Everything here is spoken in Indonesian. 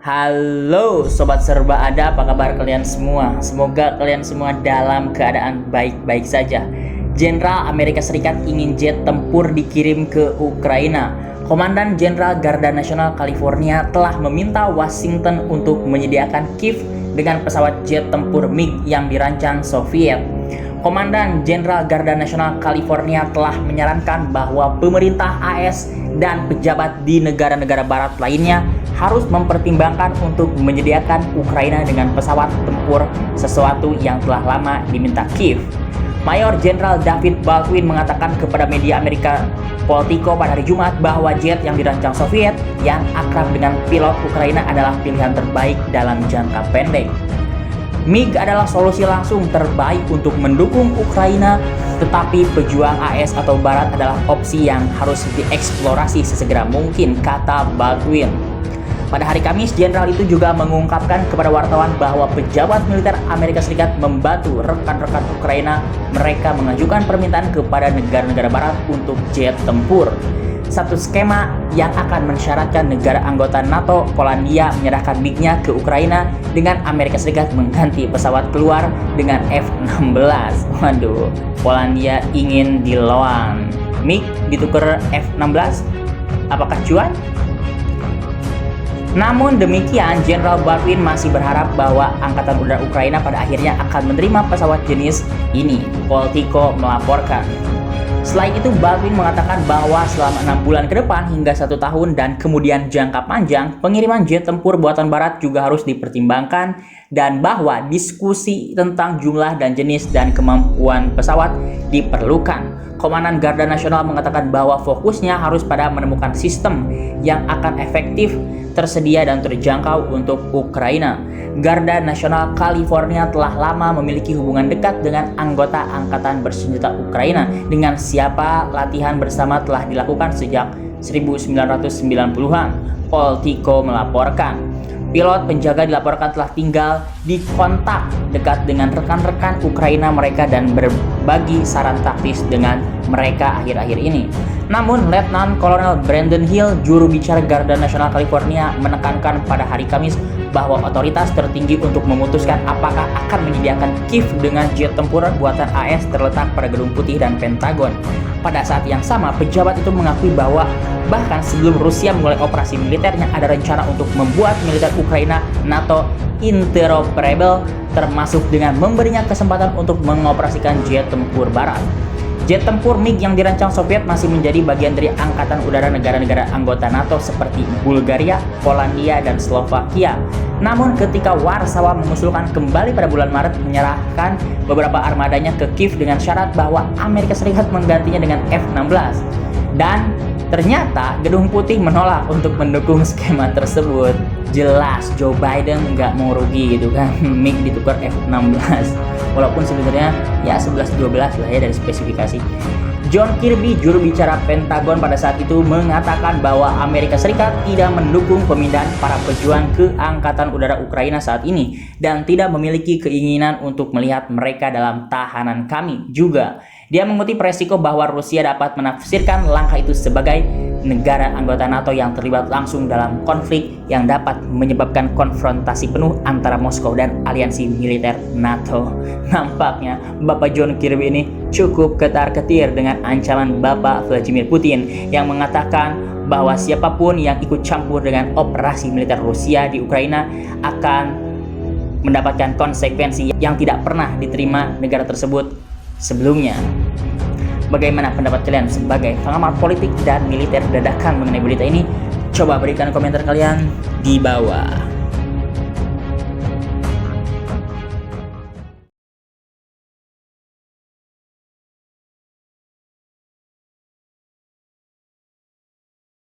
Halo Sobat Serba Ada, apa kabar kalian semua? Semoga kalian semua dalam keadaan baik-baik saja. Jenderal Amerika Serikat ingin jet tempur dikirim ke Ukraina. Komandan Jenderal Garda Nasional California telah meminta Washington untuk menyediakan Kiev dengan pesawat jet tempur MiG yang dirancang Soviet. Komandan Jenderal Garda Nasional California telah menyarankan bahwa pemerintah AS dan pejabat di negara-negara barat lainnya harus mempertimbangkan untuk menyediakan Ukraina dengan pesawat tempur, sesuatu yang telah lama diminta Kiev. Mayor Jenderal David Baldwin mengatakan kepada media Amerika Politico pada hari Jumat bahwa jet yang dirancang Soviet yang akrab dengan pilot Ukraina adalah pilihan terbaik dalam jangka pendek. MiG adalah solusi langsung terbaik untuk mendukung Ukraina, tetapi pejuang AS atau Barat adalah opsi yang harus dieksplorasi sesegera mungkin, kata Baldwin. Pada hari Kamis, jenderal itu juga mengungkapkan kepada wartawan bahwa pejabat militer Amerika Serikat membantu rekan-rekan Ukraina. Mereka mengajukan permintaan kepada negara-negara Barat untuk jet tempur. Satu skema yang akan mensyaratkan negara anggota NATO, Polandia, menyerahkan MiG-nya ke Ukraina dengan Amerika Serikat mengganti pesawat keluar dengan F-16. Waduh, Polandia ingin dilawan. MiG ditukar F-16, apakah cuan? Namun demikian, Jenderal Baldwin masih berharap bahwa Angkatan Udara Ukraina pada akhirnya akan menerima pesawat jenis ini, Politico melaporkan. Selain itu, Baldwin mengatakan bahwa selama 6 bulan ke depan hingga 1 tahun dan kemudian jangka panjang, pengiriman jet tempur buatan Barat juga harus dipertimbangkan, dan bahwa diskusi tentang jumlah dan jenis dan kemampuan pesawat diperlukan. Komandan Garda Nasional mengatakan bahwa fokusnya harus pada menemukan sistem yang akan efektif, tersedia dan terjangkau untuk Ukraina. Garda Nasional California telah lama memiliki hubungan dekat dengan anggota Angkatan Bersenjata Ukraina, dengan siapa latihan bersama telah dilakukan sejak 1990-an, Politico melaporkan. Pilot penjaga dilaporkan telah tinggal di kontak dekat dengan rekan-rekan Ukraina mereka dan berbagi saran taktis dengan mereka akhir-akhir ini. Namun, Letnan Kolonel Brandon Hill, juru bicara Garda Nasional California, menekankan pada hari Kamis bahwa otoritas tertinggi untuk memutuskan apakah akan menyediakan Kiev dengan jet tempur buatan AS terletak pada Gedung Putih dan Pentagon. Pada saat yang sama, pejabat itu mengakui bahwa bahkan sebelum Rusia mulai operasi militernya, ada rencana untuk membuat militer Ukraina NATO interoperable, termasuk dengan memberinya kesempatan untuk mengoperasikan jet tempur Barat. Jet tempur MiG yang dirancang Soviet masih menjadi bagian dari angkatan udara negara-negara anggota NATO seperti Bulgaria, Polandia, dan Slovakia. Namun ketika Warsawa mengusulkan kembali pada bulan Maret menyerahkan beberapa armadanya ke Kiev dengan syarat bahwa Amerika Serikat menggantinya dengan F-16. Dan ternyata Gedung Putih menolak untuk mendukung skema tersebut. Jelas Joe Biden nggak mau rugi gitu kan, MiG ditukar F-16. Walaupun sebenarnya ya 11-12 lah ya dari spesifikasi. John Kirby, juru bicara Pentagon pada saat itu, mengatakan bahwa Amerika Serikat tidak mendukung pemindahan para pejuang ke Angkatan Udara Ukraina saat ini dan tidak memiliki keinginan untuk melihat mereka dalam tahanan kami juga. Dia mengutip resiko bahwa Rusia dapat menafsirkan langkah itu sebagai negara anggota NATO yang terlibat langsung dalam konflik yang dapat menyebabkan konfrontasi penuh antara Moskow dan aliansi militer NATO. Nampaknya Bapak John Kirby ini cukup ketar-ketir dengan ancaman Bapak Vladimir Putin yang mengatakan bahwa siapapun yang ikut campur dengan operasi militer Rusia di Ukraina akan mendapatkan konsekuensi yang tidak pernah diterima negara tersebut sebelumnya. Bagaimana pendapat kalian sebagai pengamat politik dan militer dadakan mengenai berita ini? Coba berikan komentar kalian di bawah.